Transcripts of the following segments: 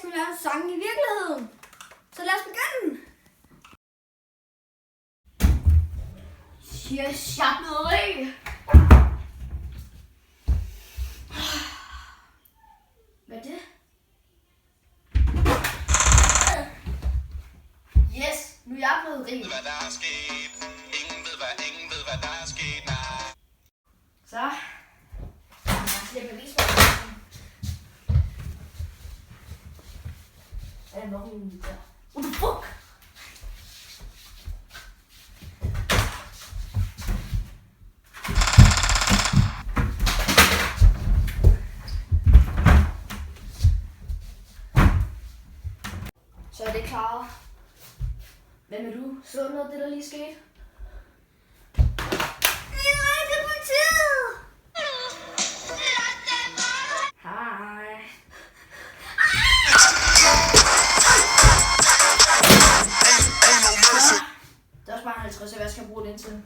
skal vi lave sange i virkeligheden. Så lad os begynde. Charmeri. Hvad er det? Yes, nu er jeg blevet rig. Hvad der er sket. Ingen ved, hvad der er sket. Nej. Så. Jeg slipper lige spørgsmål. Er der nok en der? What the fuck? Så er det klaret. Hvem er du? Så noget af det, der lige skete? Det er politiet! Hej. Det er også bare 50, hvad skal jeg bruge den til?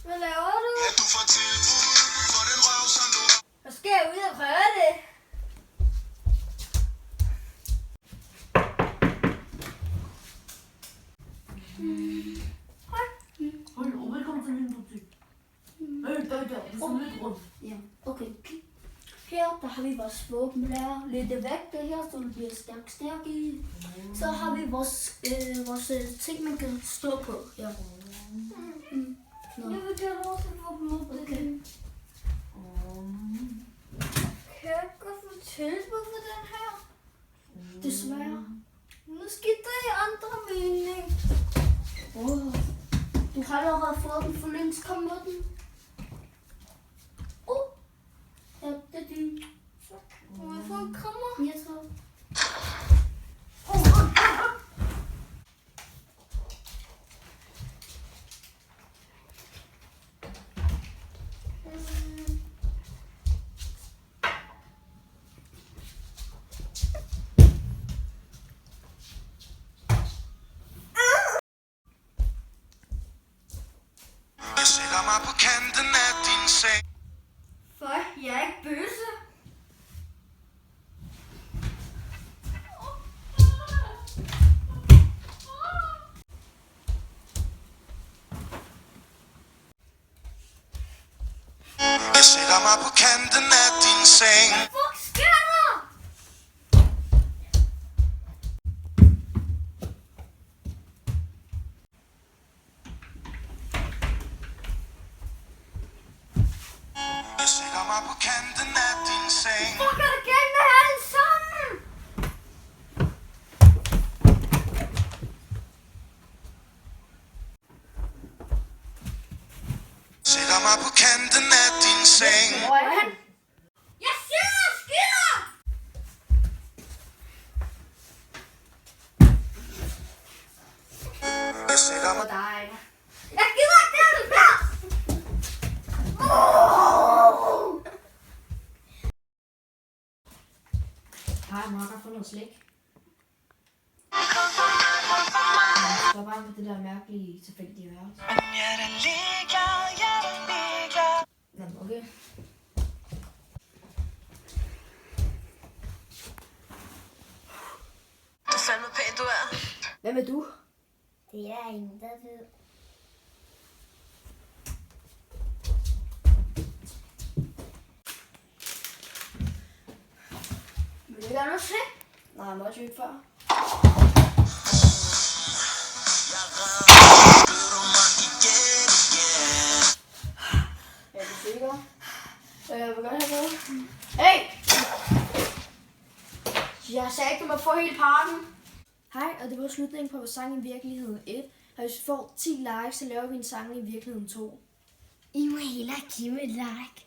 Hvad laver du? Ja, du får tilbud for den røv, som du... Hvad skal jeg ud og prøve det? Hej, og velkommen til min butik. Der, du får lidt rundt. Ja, okay. Her der har vi vores våbenlærer. Lidt væk det her, så det bliver stærk i. Så har vi vores ting, man kan stå på. Ja. Jeg vil gerne også våben op. Okay. Kan jeg godt få tilbud for den her? Desværre. Nu skifter jeg andre mening. Du har allerede fået den for længst. Kom med den. Ja, det er din. Så må jeg få en krammer? Jeg tror. Jeg sætter mig på kanten af din seng. For jeg er ikke bøsse. Jeg sætter mig på kanten af din seng. Hvad fuck sker der? Jeg sætter mig på kanten af din seng. Fuck er der galt med alle sammen? Sætter mig på kanten af din seng. Hvor er han? Jeg sidder og skider! Jeg sætter mig... For dig. Jeg gider ikke det her! Hej, må jeg godt få noget slik? Jeg står bare med det der mærkelige tilfældige værelse. Jamen, okay. Du er fandme pæn, du er. Hvem er du? Det er ingen, der ved. Vil du gerne noget slik? Nej, jeg måtte jo ikke før. Er du sikker? Jeg vil godt have noget. Hey! Jeg sagde ikke, du må få hele parken. Hej, og det var slutningen på vores sang i virkeligheden 1. Og hvis vi får 10 likes, så laver vi en sang i virkeligheden 2. I må hellere give mig et like.